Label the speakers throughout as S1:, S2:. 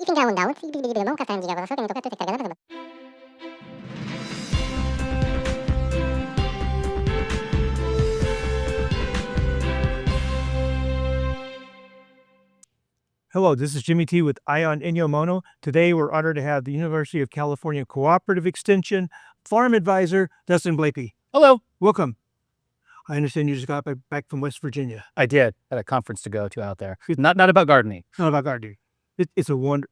S1: Fingiamo un down, non Tangipa, so che mi tocca cargare.
S2: Hello, this is Jimmy T with Ion Inyomono. Today we're honored to have the University of California Cooperative Extension Farm Advisor, Dustin Blakey.
S3: Hello.
S2: Welcome. I understand you just got back from West Virginia.
S3: I did. Had a conference to go to out there. Not about gardening.
S2: Not about gardening. It's a wonder.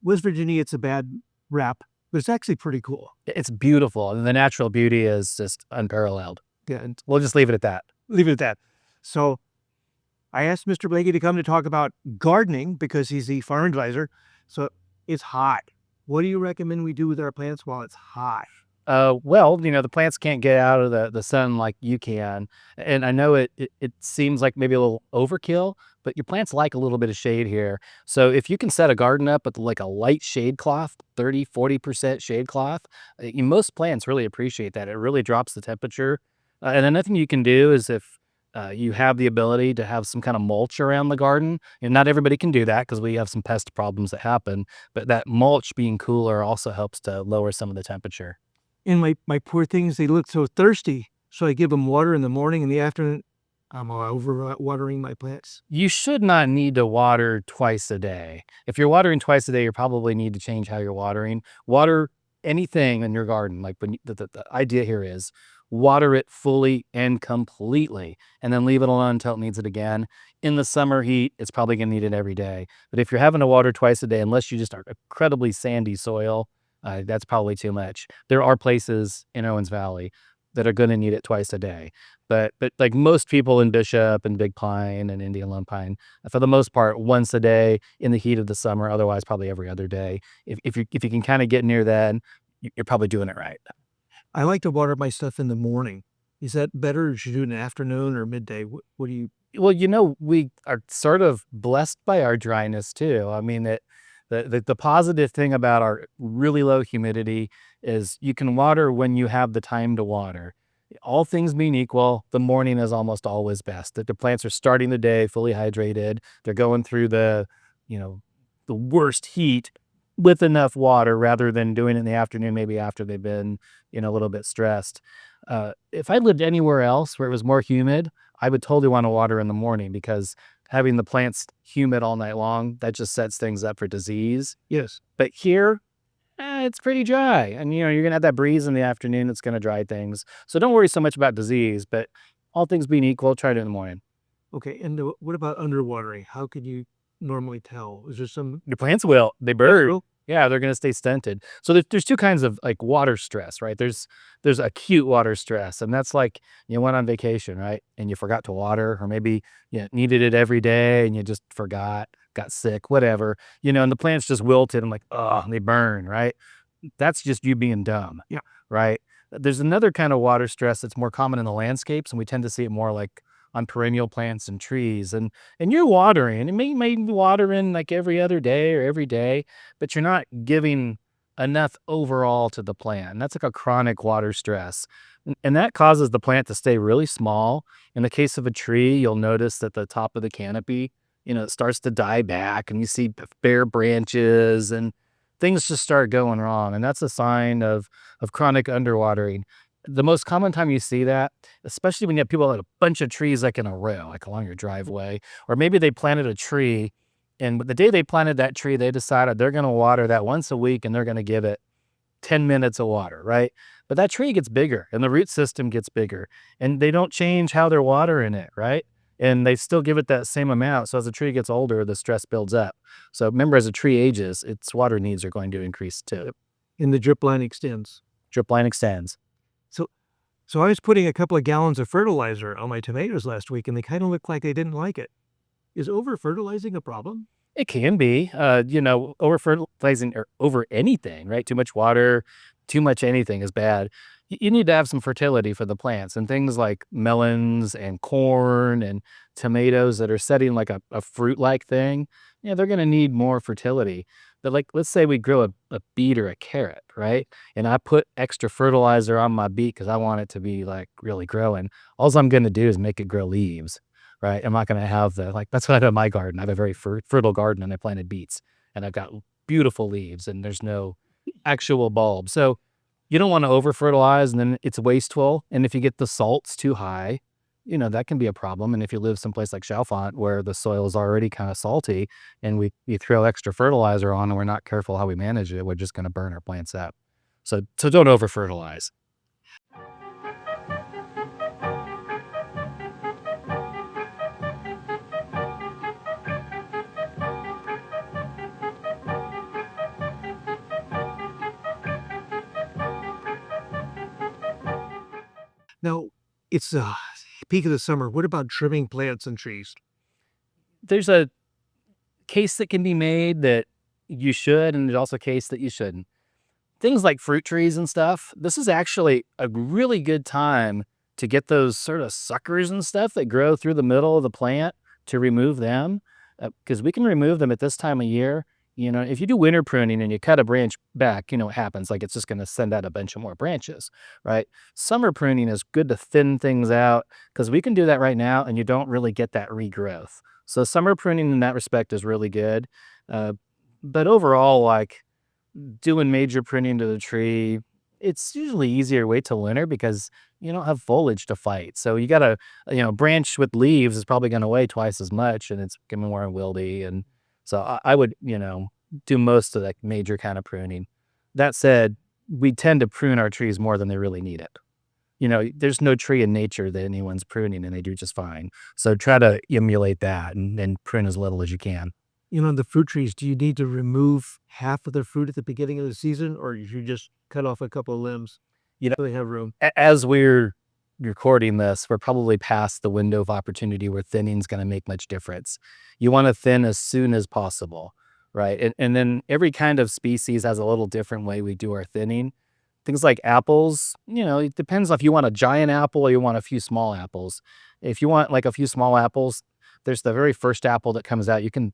S2: West Virginia, it's a bad rap, but it's actually pretty cool.
S3: It's beautiful, and the natural beauty is just unparalleled.
S2: Yeah, and
S3: We'll just leave it at that.
S2: leave it at that. So I asked Mr. Blakey to come to talk about gardening because he's the farm advisor. So it's hot. What do you recommend we do with our plants while it's hot?
S3: Well, the plants can't get out of the sun like you can. And I know it seems like maybe a little overkill, but your plants like a little bit of shade here. So if you can set a garden up with like a light shade cloth, 30-40% shade cloth, most plants really appreciate that. It really drops the temperature. And another thing you can do is if you have the ability to have some kind of mulch around the garden. And not everybody can do that because we have some pest problems that happen, but that mulch being cooler also helps to lower some of the temperature.
S2: And my poor things, they look so thirsty. So I give them water in the morning and the afternoon. I'm over watering my plants.
S3: You should not need to water twice a day. If you're watering twice a day, you probably need to change how you're watering. Water anything in your garden. Like the idea here is water it fully and completely, and then leave it alone until it needs it again. In the summer heat, it's probably going to need it every day. But if you're having to water twice a day, unless you just are incredibly sandy soil, that's probably too much. There are places in Owens Valley that are going to need it twice a day. But like most people in Bishop and Big Pine and Indian Lone Pine, for the most part, once a day in the heat of the summer, otherwise probably every other day. If you can kind of get near that, you're probably doing it right.
S2: I like to water my stuff in the morning. Is that better or should you do it in the afternoon or midday? What do you...
S3: Well, we are sort of blessed by our dryness too. I mean, the positive thing about our really low humidity is you can water when you have the time to water. All things being equal, the morning is almost always best. That the plants are starting the day fully hydrated. They're going through the worst heat with enough water rather than doing it in the afternoon, maybe after they've been, a little bit stressed. If I lived anywhere else where it was more humid, I would totally want to water in the morning because having the plants humid all night long, that just sets things up for disease.
S2: Yes.
S3: But here, it's pretty dry. And, you're going to have that breeze in the afternoon that's going to dry things. So don't worry so much about disease, but all things being equal, try it in the morning.
S2: Okay. And what about underwatering? How can you normally tell? Is there some...
S3: Your plants will. They burn. Yeah, they're going to stay stunted. So there's two kinds of like water stress, right? There's acute water stress, and that's like you went on vacation, right? And you forgot to water, or maybe you needed it every day and you just forgot, got sick, whatever, and the plants just wilted and like, oh, they burn, right? That's just you being dumb.
S2: Yeah.
S3: Right. There's another kind of water stress that's more common in the landscapes, and we tend to see it more like on perennial plants and trees, and you're watering, and maybe watering like every other day or every day, but you're not giving enough overall to the plant. And that's like a chronic water stress. And that causes the plant to stay really small. In the case of a tree, you'll notice that the top of the canopy, it starts to die back, and you see bare branches and things just start going wrong. And that's a sign of chronic underwatering. The most common time you see that, especially when you have people that have a bunch of trees like in a row, like along your driveway, or maybe they planted a tree, and the day they planted that tree, they decided they're going to water that once a week and they're going to give it 10 minutes of water, right? But that tree gets bigger and the root system gets bigger, and they don't change how they're watering it, right? And they still give it that same amount. So as the tree gets older, the stress builds up. So remember, as a tree ages, its water needs are going to increase too.
S2: And the drip line extends.
S3: Drip line extends.
S2: So I was putting a couple of gallons of fertilizer on my tomatoes last week, and they kind of looked like they didn't like it. Is over-fertilizing a problem?
S3: It can be, over-fertilizing or over anything, right? Too much water, too much anything is bad. You need to have some fertility for the plants, and things like melons and corn and tomatoes that are setting like a fruit-like thing, they're going to need more fertility. But like, let's say we grow a beet or a carrot, right? And I put extra fertilizer on my beet because I want it to be like really growing. All I'm going to do is make it grow leaves, right? I'm not going to have that's what I do in my garden. I have a very fertile garden, and I planted beets. and I've got beautiful leaves and there's no actual bulb. So you don't want to over fertilize and then it's wasteful. And if you get the salts too high, that can be a problem. And if you live someplace like Chalfont where the soil is already kind of salty and you throw extra fertilizer on and we're not careful how we manage it, we're just going to burn our plants out. So don't over fertilize.
S2: Now, it's the peak of the summer. What about trimming plants and trees?
S3: There's a case that can be made that you should, and there's also a case that you shouldn't. Things like fruit trees and stuff, this is actually a really good time to get those sort of suckers and stuff that grow through the middle of the plant to remove them, because we can remove them at this time of year. If you do winter pruning and you cut a branch back, what happens? Like it's just going to send out a bunch of more branches, right? Summer pruning is good to thin things out because we can do that right now and you don't really get that regrowth. So summer pruning in that respect is really good. But overall, like doing major pruning to the tree, it's usually easier wait till winter because you don't have foliage to fight. So you got a branch with leaves is probably going to weigh twice as much and it's getting more wildy. And so I would, do most of that major kind of pruning. That said, we tend to prune our trees more than they really need it. There's no tree in nature that anyone's pruning and they do just fine. So try to emulate that and prune as little as you can.
S2: The fruit trees, do you need to remove half of the fruit at the beginning of the season, or you should just cut off a couple of limbs? So they have room.
S3: As we're recording this, we're probably past the window of opportunity where thinning is going to make much difference. You want to thin as soon as possible, right? And then every kind of species has a little different way we do our thinning. Things like apples, it depends if you want a giant apple or you want a few small apples. If you want like a few small apples, there's the very first apple that comes out. You can,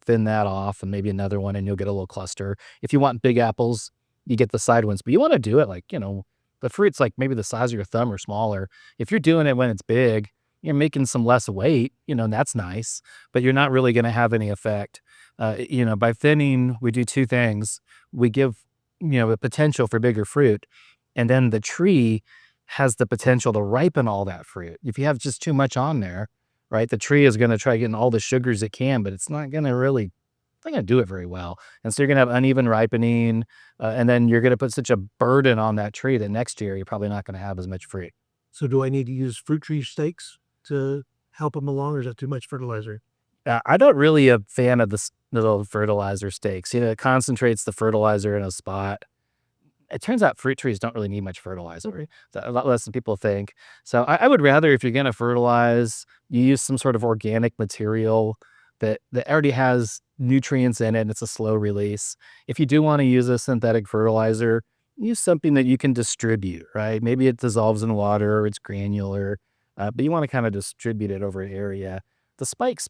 S3: thin that off and maybe another one and you'll get a little cluster. If you want big apples, you get the side ones, but you want to do it like, the fruit's like maybe the size of your thumb or smaller. If you're doing it when it's big, you're making some less weight, and that's nice, but you're not really going to have any effect. By thinning, we do two things. We give, a potential for bigger fruit, and then the tree has the potential to ripen all that fruit. If you have just too much on there, right, the tree is going to try getting all the sugars it can, but it's not going to do it very well. And so you're going to have uneven ripening, and then you're going to put such a burden on that tree that next year you're probably not going to have as much fruit.
S2: So do I need to use fruit tree stakes to help them along, or is that too much fertilizer?
S3: I'm not really a fan of the little fertilizer stakes. It concentrates the fertilizer in a spot. It turns out fruit trees don't really need much fertilizer, a lot less than people think. So I would rather, if you're going to fertilize, you use some sort of organic material that already has nutrients in it and it's a slow release. If you do want to use a synthetic fertilizer, use something that you can distribute, right? Maybe it dissolves in water or it's granular, but you want to kind of distribute it over an area. The spikes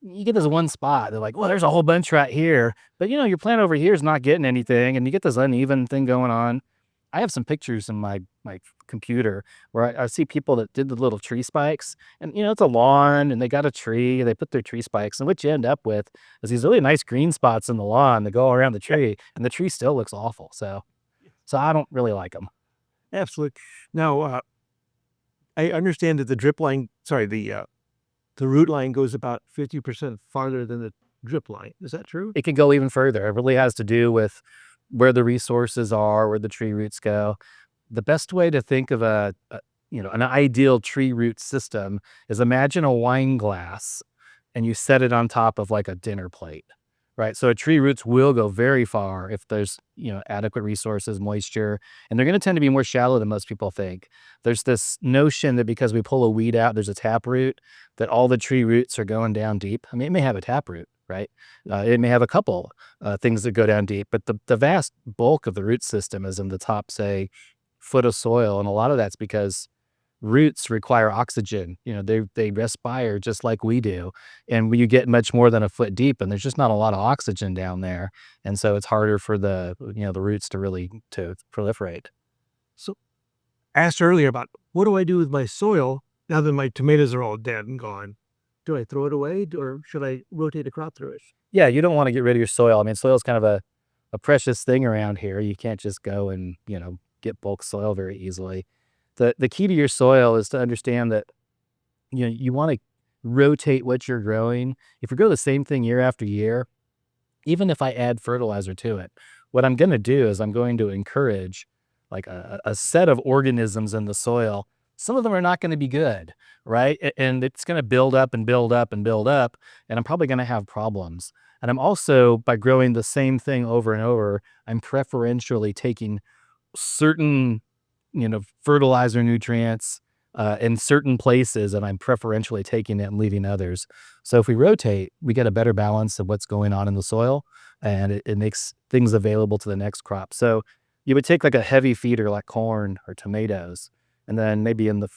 S3: you get this one spot. They're like, well, there's a whole bunch right here. But, your plant over here is not getting anything. And you get this uneven thing going on. I have some pictures in my computer where I see people that did the little tree spikes. And, it's a lawn and they got a tree. They put their tree spikes. And what you end up with is these really nice green spots in the lawn that go around the tree. And the tree still looks awful. So I don't really like them.
S2: Absolutely. Now, I understand that the root line goes about 50% farther than the drip line. Is that true?
S3: It can go even further. It really has to do with where the resources are, where the tree roots go. The best way to think of an ideal tree root system is imagine a wine glass and you set it on top of like a dinner plate, right? So tree roots will go very far if there's, adequate resources, moisture, and they're going to tend to be more shallow than most people think. There's this notion that because we pull a weed out, there's a tap root, that all the tree roots are going down deep. I mean, it may have a tap root, right? It may have a couple things that go down deep, but the vast bulk of the root system is in the top, say, foot of soil. And a lot of that's because roots require oxygen. They respire just like we do. And you get much more than a foot deep and there's just not a lot of oxygen down there. And so it's harder for the roots to really to proliferate.
S2: So I asked earlier about what do I do with my soil now that my tomatoes are all dead and gone? Do I throw it away or should I rotate a crop through it?
S3: Yeah, you don't want to get rid of your soil. I mean, soil is kind of a precious thing around here. You can't just go and, get bulk soil very easily. The key to your soil is to understand that, you want to rotate what you're growing. If you grow the same thing year after year, even if I add fertilizer to it, what I'm going to do is I'm going to encourage like a set of organisms in the soil. Some of them are not going to be good, right? And it's going to build up and build up and build up, and I'm probably going to have problems. And I'm also, by growing the same thing over and over, I'm preferentially taking certain, fertilizer nutrients in certain places, and I'm preferentially taking it and leaving others. So if we rotate, we get a better balance of what's going on in the soil, and it makes things available to the next crop. So you would take like a heavy feeder like corn or tomatoes, and then maybe in the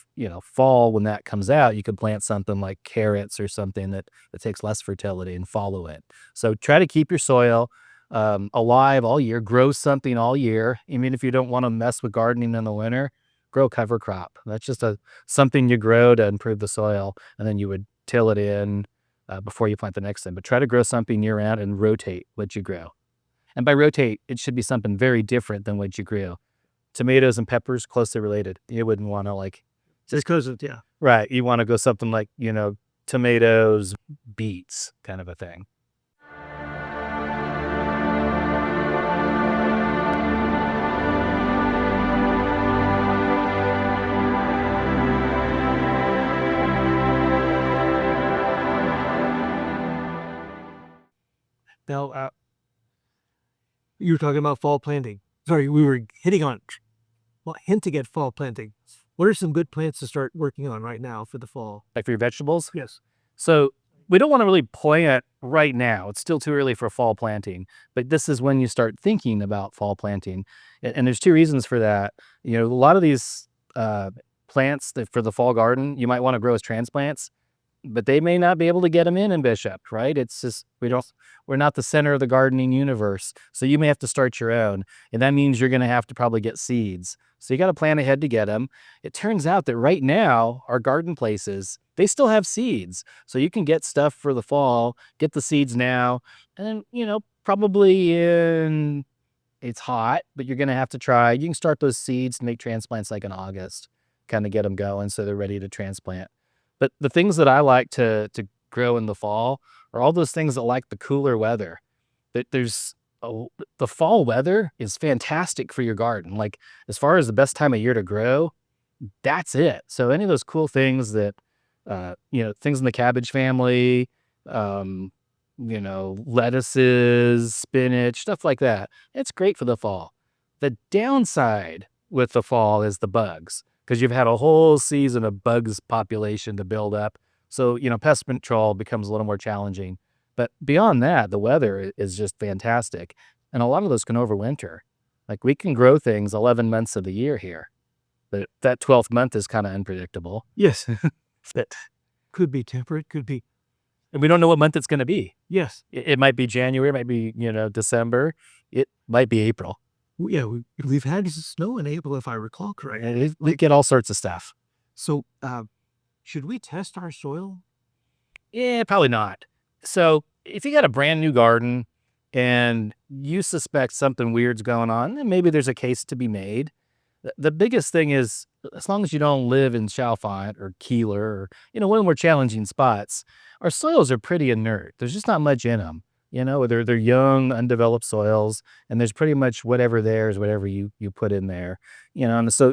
S3: fall when that comes out, you could plant something like carrots or something that takes less fertility and follow it. So try to keep your soil alive all year, grow something all year. I mean, if you don't want to mess with gardening in the winter, grow cover crop. That's just something you grow to improve the soil, and then you would till it in before you plant the next thing. But try to grow something year round and rotate what you grow. And by rotate, it should be something very different than what you grew. Tomatoes and peppers, closely related. You wouldn't want to
S2: Just because of, yeah.
S3: right. You want to go something like, tomatoes, beets, kind of a thing.
S2: Now, you were talking about fall planting. Sorry, we were hinting at fall planting. What are some good plants to start working on right now for the fall?
S3: Like for your vegetables?
S2: Yes.
S3: So we don't want to really plant right now. It's still too early for fall planting, but this is when you start thinking about fall planting. And there's two reasons for that. A lot of these plants that for the fall garden, you might want to grow as transplants, but they may not be able to get them in Bishop, right? It's just, we're not the center of the gardening universe. So you may have to start your own. And that means you're going to have to probably get seeds. So you got to plan ahead to get them. It turns out that right now, our garden places, they still have seeds. So you can get stuff for the fall, get the seeds now. And then, probably it's hot, but you're going to have to try. You can start those seeds to make transplants like in August, kind of get them going so they're ready to transplant. But the things that I like to grow in the fall are all those things that like the cooler weather. The fall weather is fantastic for your garden. Like as far as the best time of year to grow, that's it. So any of those cool things that, things in the cabbage family, lettuces, spinach, stuff like that. It's great for the fall. The downside with the fall is the bugs, because you've had a whole season of bugs population to build up. So, pest control becomes a little more challenging. But beyond that, the weather is just fantastic. And a lot of those can overwinter. Like we can grow things 11 months of the year here. But that 12th month is kind of unpredictable.
S2: Yes.
S3: But
S2: Could be temperate, could be.
S3: and we don't know what month it's going to be.
S2: Yes.
S3: It might be January, it might be, December. It might be April.
S2: Yeah, we've had snow in April, if I recall correctly.
S3: And we get all sorts of stuff.
S2: So, should we test our soil?
S3: Yeah, probably not. So if you got a brand new garden and you suspect something weird's going on, then maybe there's a case to be made. The biggest thing is, as long as you don't live in Chalfont or Keeler or, one of the more challenging spots, our soils are pretty inert. There's just not much in them. They're young, undeveloped soils, and there's pretty much whatever there is whatever you put in there. And so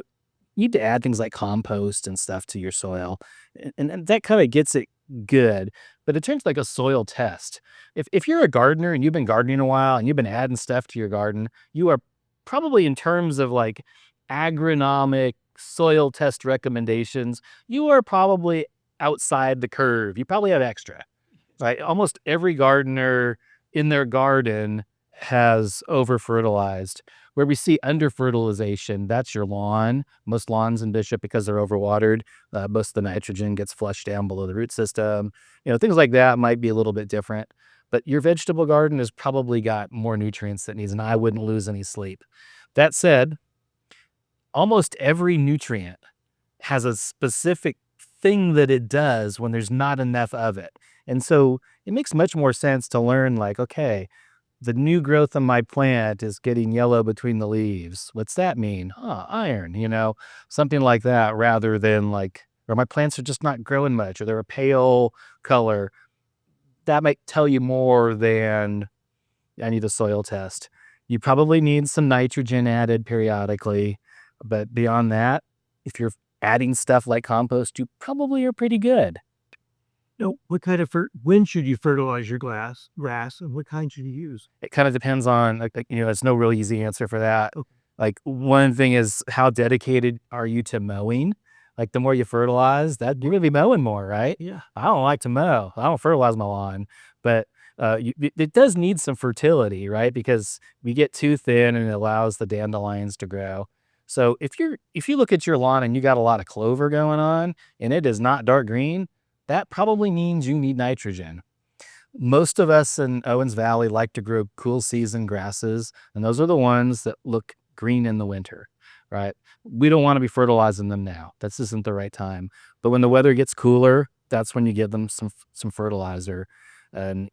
S3: you need to add things like compost and stuff to your soil. And that kind of gets it good. But it turns like a soil test. If you're a gardener and you've been gardening a while and you've been adding stuff to your garden, you are probably, in terms of like agronomic soil test recommendations, you are probably outside the curve. You probably have extra, right? Almost every gardener in their garden has over-fertilized. Where we see under-fertilization, that's your lawn. Most lawns in Bishop, because they're overwatered, most of the nitrogen gets flushed down below the root system. Things like that might be a little bit different. But your vegetable garden has probably got more nutrients that it needs, and I wouldn't lose any sleep. That said, almost every nutrient has a specific thing that it does when there's not enough of it. And so it makes much more sense to learn like, okay, the new growth of my plant is getting yellow between the leaves. What's that mean? Iron, something like that, rather than like, or my plants are just not growing much, or they're a pale color. That might tell you more than I need a soil test. You probably need some nitrogen added periodically, but beyond that, if you're adding stuff like compost, you probably are pretty good.
S2: What kind of when should you fertilize your grass, and what kind should you use?
S3: It kind of depends on, it's no real easy answer for that.
S2: Okay.
S3: Like, one thing is, how dedicated are you to mowing? Like, the more you fertilize, you're going to be mowing more, right?
S2: Yeah.
S3: I don't like to mow. I don't fertilize my lawn, but it does need some fertility, right? Because we get too thin and it allows the dandelions to grow. So if you look at your lawn and you got a lot of clover going on and it is not dark green, that probably means you need nitrogen. Most of us in Owens Valley like to grow cool season grasses, and those are the ones that look green in the winter, right? We don't want to be fertilizing them now. This isn't the right time. But when the weather gets cooler, that's when you give them some fertilizer. And,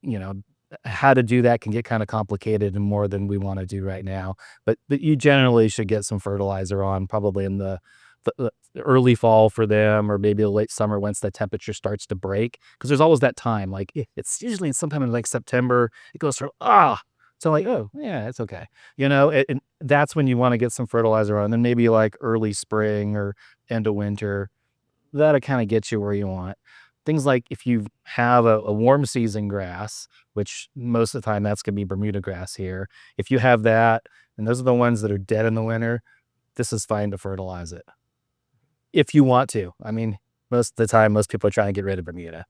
S3: how to do that can get kind of complicated and more than we want to do right now. But you generally should get some fertilizer on probably in the early fall for them, or maybe the late summer once the temperature starts to break, because there's always that time. Like, it's usually sometime in like September, it goes from so like, oh yeah, it's okay, and that's when you want to get some fertilizer on. And then maybe like early spring or end of winter, that'll kind of get you where you want. Things like if you have a warm season grass, which most of the time that's going to be Bermuda grass here, if you have that, and those are the ones that are dead in the winter, this is fine to fertilize it if you want to. I mean, most of the time, most people are trying to get rid of Bermuda.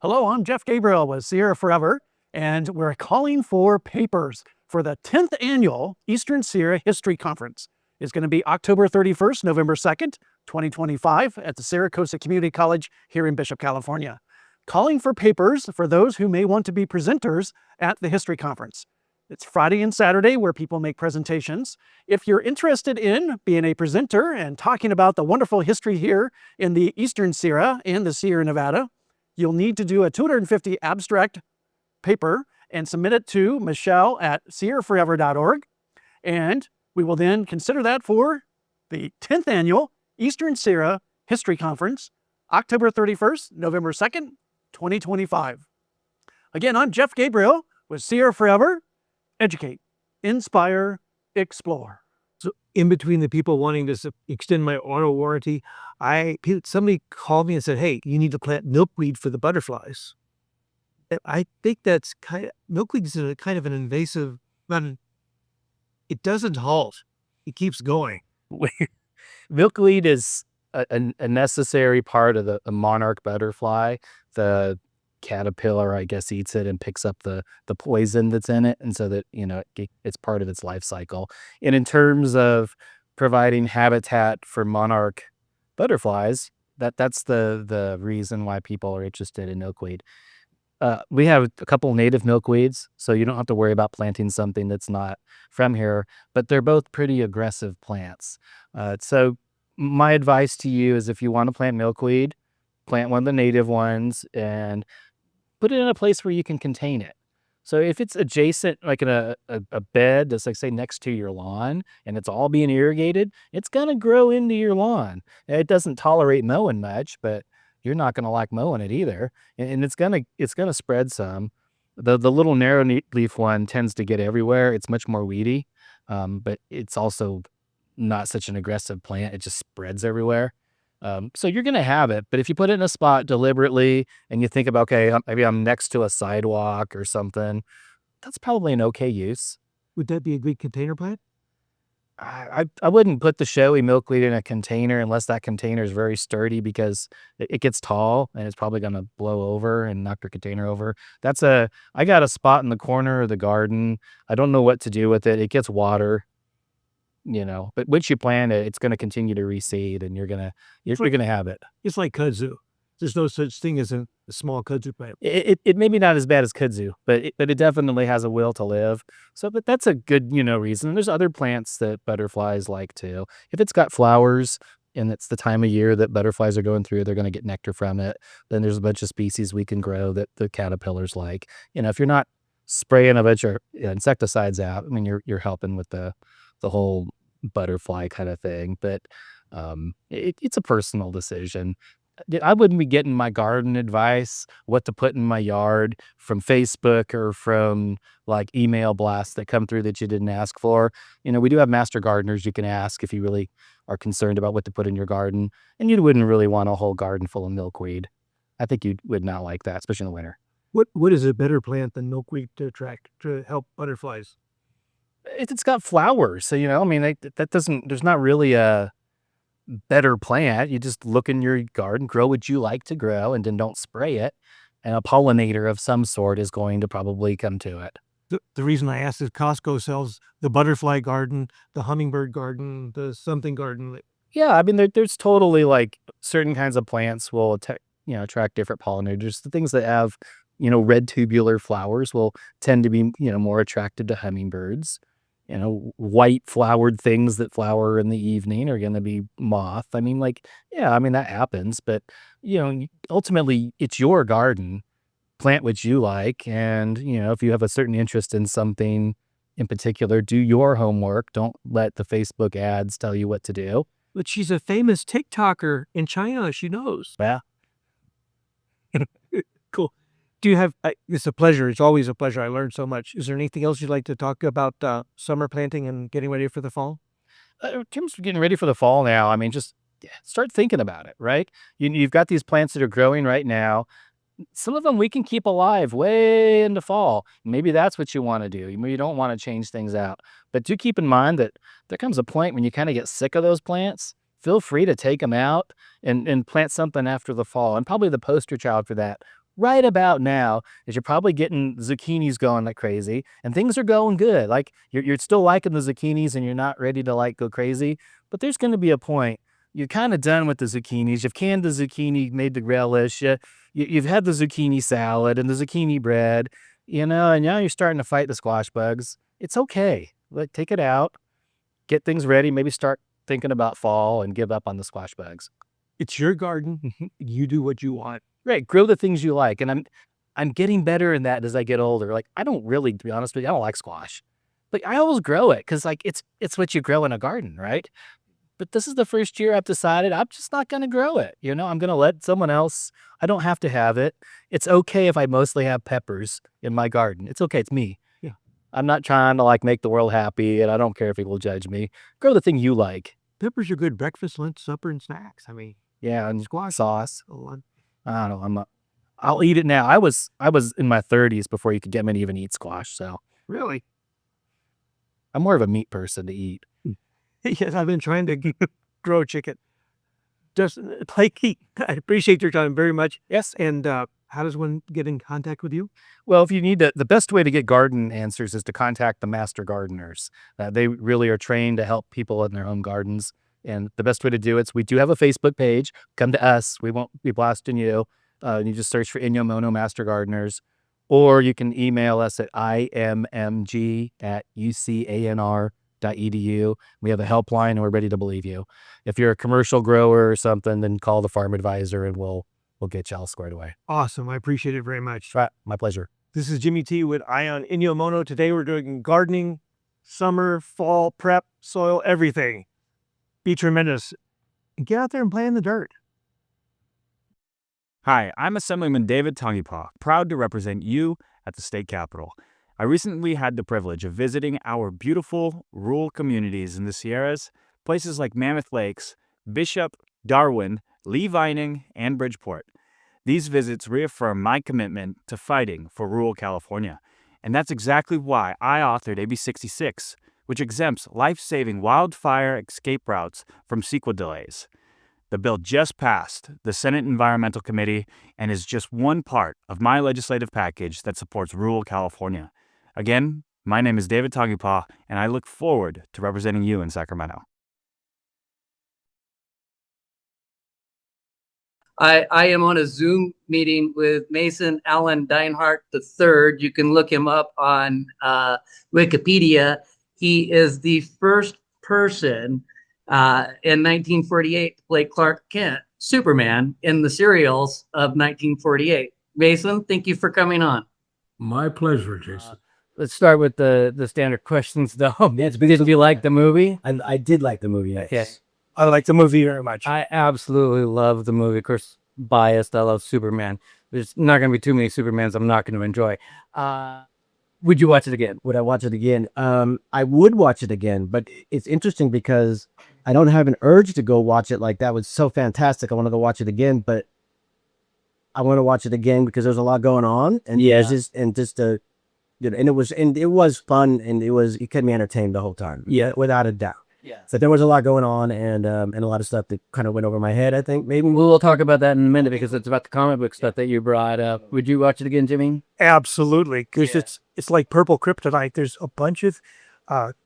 S4: Hello, I'm Jeff Gabriel with Sierra Forever, and we're calling for papers for the 10th annual Eastern Sierra History Conference. It's going to be October 31st, November 2nd, 2025 at the Saracosa Community College here in Bishop, California. Calling for papers for those who may want to be presenters at the History Conference. It's Friday and Saturday where people make presentations. If you're interested in being a presenter and talking about the wonderful history here in the Eastern Sierra and the Sierra Nevada, you'll need to do a 250 abstract paper and submit it to Michelle at sierraforever.org. And we will then consider that for the 10th annual Eastern Sierra History Conference, October 31st, November 2nd, 2025. Again, I'm Jeff Gabriel with Sierra Forever. Educate, inspire, explore.
S2: So in between the people wanting to extend my auto warranty, somebody called me and said, hey, you need to plant milkweed for the butterflies. I think that's milkweed is kind of an invasive, it doesn't halt. It keeps going.
S3: Milkweed is a necessary part of the monarch butterfly. The caterpillar, I guess, eats it and picks up the poison that's in it, and so that it's part of its life cycle. And in terms of providing habitat for monarch butterflies, that's the reason why people are interested in milkweed. We have a couple native milkweeds, so you don't have to worry about planting something that's not from here, but they're both pretty aggressive plants. So my advice to you is, if you want to plant milkweed, plant one of the native ones and put it in a place where you can contain it. So if it's adjacent, like in a bed that's, like, say, next to your lawn and it's all being irrigated, it's going to grow into your lawn. It doesn't tolerate mowing much, but you're not going to like mowing it either. And it's going to spread some. The little narrow leaf one tends to get everywhere. It's much more weedy, but it's also not such an aggressive plant. It just spreads everywhere. So you're going to have it, but if you put it in a spot deliberately and you think about, okay, maybe I'm next to a sidewalk or something, that's probably an okay use.
S2: Would that be a good container plant?
S3: I wouldn't put the showy milkweed in a container unless that container is very sturdy, because it gets tall and it's probably going to blow over and knock your container over. I got a spot in the corner of the garden. I don't know what to do with it. It gets water. But once you plant it, it's going to continue to reseed, and you're gonna have it.
S2: It's like kudzu. There's no such thing as a small kudzu plant.
S3: It may be not as bad as kudzu, but it definitely has a will to live. So, but that's a good reason. There's other plants that butterflies like too. If it's got flowers and it's the time of year that butterflies are going through. They're going to get nectar from it. Then there's a bunch of species we can grow that the caterpillars like. If you're not spraying a bunch of insecticides out, I mean, you're helping with the whole butterfly kind of thing. But it's a personal decision. I wouldn't be getting my garden advice, what to put in my yard, from Facebook or from like email blasts that come through that you didn't ask for. We do have master gardeners you can ask if you really are concerned about what to put in your garden. And you wouldn't really want a whole garden full of milkweed. I think you would not like that, especially in the winter.
S2: What is a better plant than milkweed to help butterflies?
S3: It's got flowers. So, I mean, there's not really a better plant. You just look in your garden, grow what you like to grow, and then don't spray it. And a pollinator of some sort is going to probably come to it.
S2: The reason I asked is Costco sells the butterfly garden, the hummingbird garden, the something garden.
S3: Yeah, I mean, there's totally like certain kinds of plants will attract different pollinators. The things that have, red tubular flowers will tend to be, more attracted to hummingbirds. White flowered things that flower in the evening are going to be moth. I mean, that happens, but ultimately it's your garden. Plant what you like. And, if you have a certain interest in something in particular, do your homework. Don't let the Facebook ads tell you what to do.
S2: But she's a famous TikToker in China. She knows.
S3: Yeah.
S2: Cool. Do you have, it's a pleasure. It's always a pleasure. I learned so much. Is there anything else you'd like to talk about summer planting and getting ready for the fall?
S3: In terms of getting ready for the fall now, I mean, just start thinking about it, right? You've got these plants that are growing right now. Some of them we can keep alive way into fall. Maybe that's what you want to do. You don't want to change things out. But do keep in mind that there comes a point when you kind of get sick of those plants. Feel free to take them out and plant something after the fall. And probably the poster child for that right about now is you're probably getting zucchinis going like crazy, and things are going good. Like you're still liking the zucchinis and you're not ready to go crazy, but there's going to be a point you're kind of done with the zucchinis. You've canned the zucchini, made the relish. You've had the zucchini salad and the zucchini bread, and now you're starting to fight the squash bugs. It's okay. Take it out, get things ready, maybe start thinking about fall and give up on the squash bugs.
S2: It's your garden. You do what you want.
S3: Right. Grow the things you like. And I'm getting better in that as I get older. I don't really, to be honest with you, I don't like squash. But I always grow it because it's what you grow in a garden, right? But this is the first year I've decided I'm just not going to grow it. I'm going to let someone else. I don't have to have it. It's okay if I mostly have peppers in my garden. It's okay. It's me.
S2: Yeah.
S3: I'm not trying to make the world happy, and I don't care if people judge me. Grow the thing you like.
S2: Peppers are good breakfast, lunch, supper, and snacks. I mean,
S3: yeah, and
S2: squash
S3: sauce.
S2: Oh,
S3: I don't know. I'll eat it now. I was in my 30s before you could get me to even eat squash. So
S2: really,
S3: I'm more of a meat person to eat.
S2: Yes, I've been trying to grow chicken. Dustin, Blakey, I appreciate your time very much.
S3: Yes.
S2: And how does one get in contact with you?
S3: Well, if you need the best way to get garden answers is to contact the master gardeners. They really are trained to help people in their own gardens. And the best way to do it is we do have a Facebook page. Come to us. We won't be blasting you. You just search for Inyo Mono Master Gardeners. Or you can email us at immg@ucanr.edu. We have a helpline and we're ready to believe you. If you're a commercial grower or something, then call the farm advisor and we'll get you all squared away.
S2: Awesome. I appreciate it very much.
S3: Right. My pleasure.
S2: This is Jimmy T with Ion Inyo Mono. Today we're doing gardening, summer, fall, prep, soil, everything. Be tremendous. And get out there and play in the dirt.
S5: Hi, I'm Assemblyman David Tangipa, proud to represent you at the state capitol. I recently had the privilege of visiting our beautiful rural communities in the Sierras, places like Mammoth Lakes, Bishop, Darwin, Lee Vining, and Bridgeport. These visits reaffirm my commitment to fighting for rural California. And that's exactly why I authored AB 66, which exempts life-saving wildfire escape routes from CEQA delays. The bill just passed the Senate Environmental Committee and is just one part of my legislative package that supports rural California. Again, my name is David Tangipa, and I look forward to representing you in Sacramento.
S6: I am on a Zoom meeting with Mason Allen Deinhardt III. You can look him up on Wikipedia. He is the first person In 1948 to play Clark Kent, Superman, in the serials of 1948. Mason, thank you for coming on.
S7: My pleasure, Jason.
S3: Let's start with the standard questions, though.
S8: It's because
S3: Did you like the movie?
S8: I did like the movie. Yes.
S3: Yes.
S2: I like the movie very much.
S3: I absolutely love the movie. Of course, biased. I love Superman. There's not going to be too many Supermans I'm not going to enjoy. Would you watch it again?
S8: Would I watch it again? I would watch it again, but it's interesting because I don't have an urge to go watch it. Like, that was so fantastic. I want to go watch it again, but I want to watch it again because there's a lot going on, and
S3: Yeah.
S8: and it was fun, and it kept me entertained the whole time. Yeah, without a doubt.
S3: Yeah.
S8: So there was a lot going on, and a lot of stuff that kind of went over my head. I think maybe.
S3: We'll talk about that in a minute because it's about the comic book stuff that you brought up. Would you watch it again, Jimmy?
S2: Absolutely, because
S3: Yeah.
S2: it's like Purple Kryptonite. There's a bunch of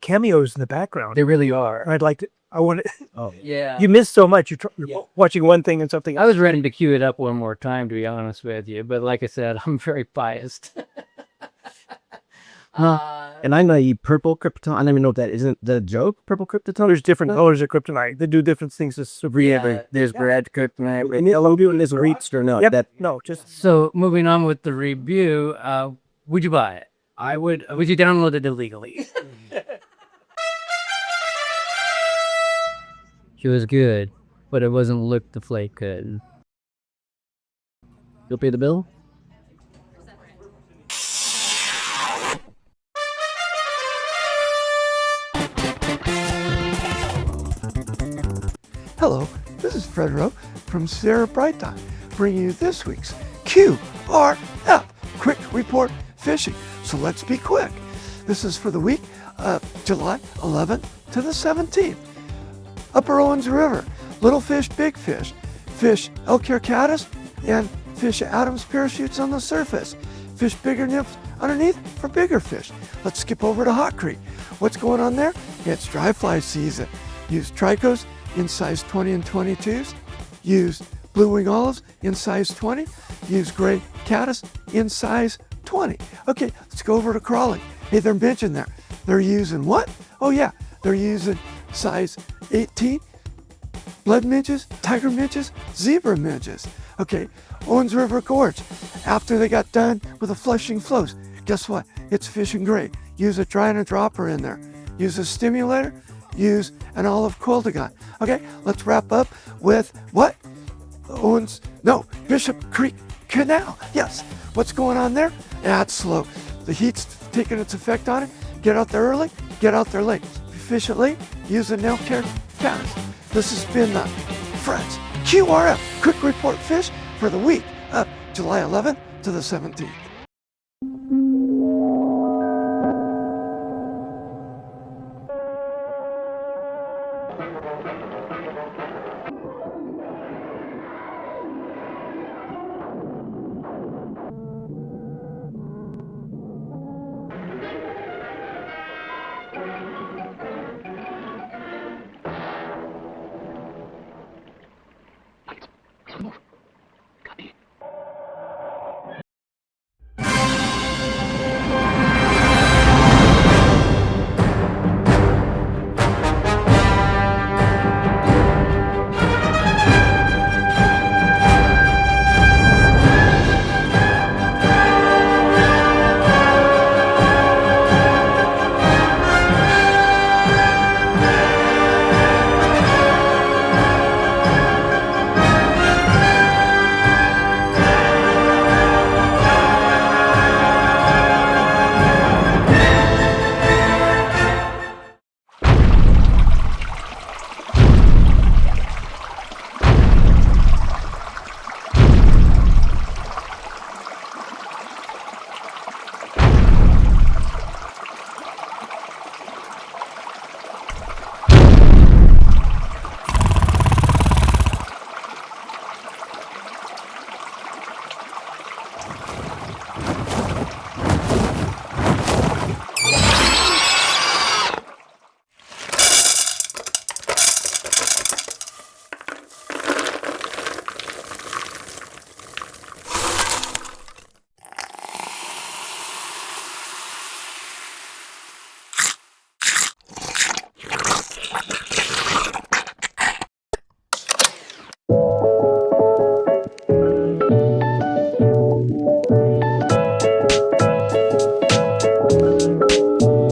S2: cameos in the background.
S3: They really are.
S2: I'd like to. I want to.
S8: Oh,
S3: Yeah.
S2: You miss so much. You're
S3: Yeah.
S2: watching one thing and something
S3: I
S2: else.
S3: was ready to cue it up one more time, to be honest with you. But like I said, I'm very biased.
S8: and I know you purple krypton. I don't even know if that isn't the joke. Purple krypton.
S2: There's different colors of kryptonite. They do different things.
S3: There's Brad Cook.
S8: And yellow and this reached or no?
S2: Yep.
S8: That
S2: No, just
S3: So moving on with the review, would you buy it?
S8: I would.
S3: Would you download it illegally? She was good, but it wasn't Look the Flake good. You'll pay the bill?
S9: Hello, this is Fredero from Sierra Bright Time, bringing you this week's QRF, Quick Report Fishing. So let's be quick. This is for the week of July 11th to the 17th. Upper Owens River, little fish, big fish. Fish elk hair caddis and fish Adams parachutes on the surface. Fish bigger nymphs underneath for bigger fish. Let's skip over to Hot Creek. What's going on there? It's dry fly season. Use tricos in size 20 and 22s. Use blue wing olives in size 20. Use gray caddis in size 20. Okay, let's go over to Crawley. Hey, they're mentioning there. They're using what? Oh yeah, they're using size 18 blood midges, tiger midges, zebra midges. Okay, Owens River Gorge. After they got done with the flushing flows, guess what? It's fishing great. Use a dry and a dropper in there. Use a stimulator. Use an olive quiltagon. Okay, let's wrap up with what? Bishop Creek Canal. Yes. What's going on there? That's slow. The heat's taking its effect on it. Get out there early, get out there late. Efficiently, use a nail care caddis. This has been the Friends QRF Quick Report Fish for the week of July 11th to the 17th.